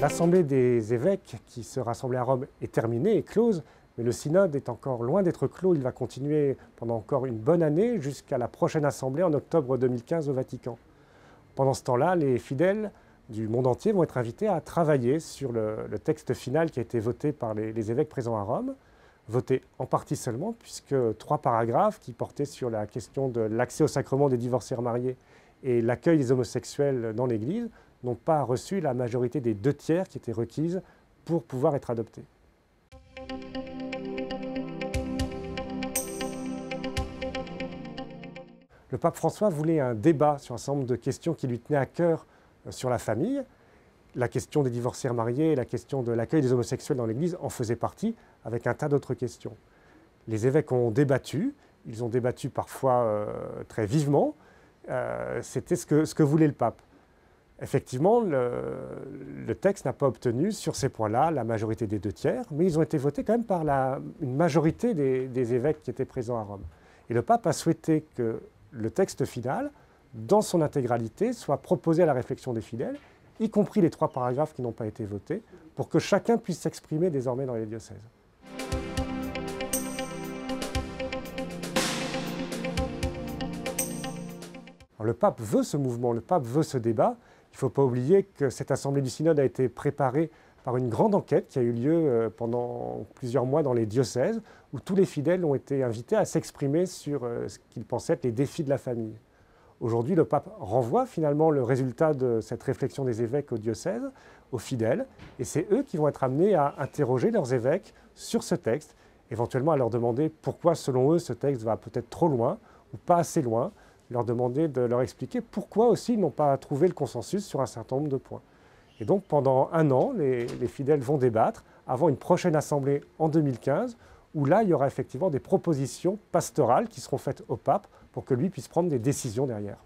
L'Assemblée des évêques qui se rassemblait à Rome est terminée, est close, mais le synode est encore loin d'être clos. Il va continuer pendant encore une bonne année jusqu'à la prochaine assemblée en octobre 2015 au Vatican. Pendant ce temps-là, les fidèles du monde entier vont être invités à travailler sur le texte final qui a été voté par les évêques présents à Rome, voté en partie seulement, puisque 3 paragraphes qui portaient sur la question de l'accès au sacrement des divorcés remariés et l'accueil des homosexuels dans l'Église n'ont pas reçu la majorité des 2/3 qui étaient requises pour pouvoir être adoptés. Le pape François voulait un débat sur un certain nombre de questions qui lui tenaient à cœur sur la famille. La question des divorcés remariés et la question de l'accueil des homosexuels dans l'Église en faisaient partie, avec un tas d'autres questions. Les évêques ont débattu, ils ont débattu parfois très vivement. C'était ce que voulait le pape. Effectivement, le texte n'a pas obtenu sur ces points-là la majorité des 2/3, mais ils ont été votés quand même par une majorité des évêques qui étaient présents à Rome. Et le pape a souhaité que le texte final, dans son intégralité, soit proposé à la réflexion des fidèles, y compris les 3 paragraphes qui n'ont pas été votés, pour que chacun puisse s'exprimer désormais dans les diocèses. Alors, le pape veut ce mouvement, le pape veut ce débat. Il ne faut pas oublier que cette assemblée du synode a été préparée par une grande enquête qui a eu lieu pendant plusieurs mois dans les diocèses, où tous les fidèles ont été invités à s'exprimer sur ce qu'ils pensaient être les défis de la famille. Aujourd'hui, le pape renvoie finalement le résultat de cette réflexion des évêques aux diocèses, aux fidèles, et c'est eux qui vont être amenés à interroger leurs évêques sur ce texte, éventuellement à leur demander pourquoi, selon eux, ce texte va peut-être trop loin ou pas assez loin, leur demander de leur expliquer pourquoi aussi ils n'ont pas trouvé le consensus sur un certain nombre de points. Et donc pendant un an, les fidèles vont débattre avant une prochaine assemblée en 2015, où là il y aura effectivement des propositions pastorales qui seront faites au pape pour que lui puisse prendre des décisions derrière.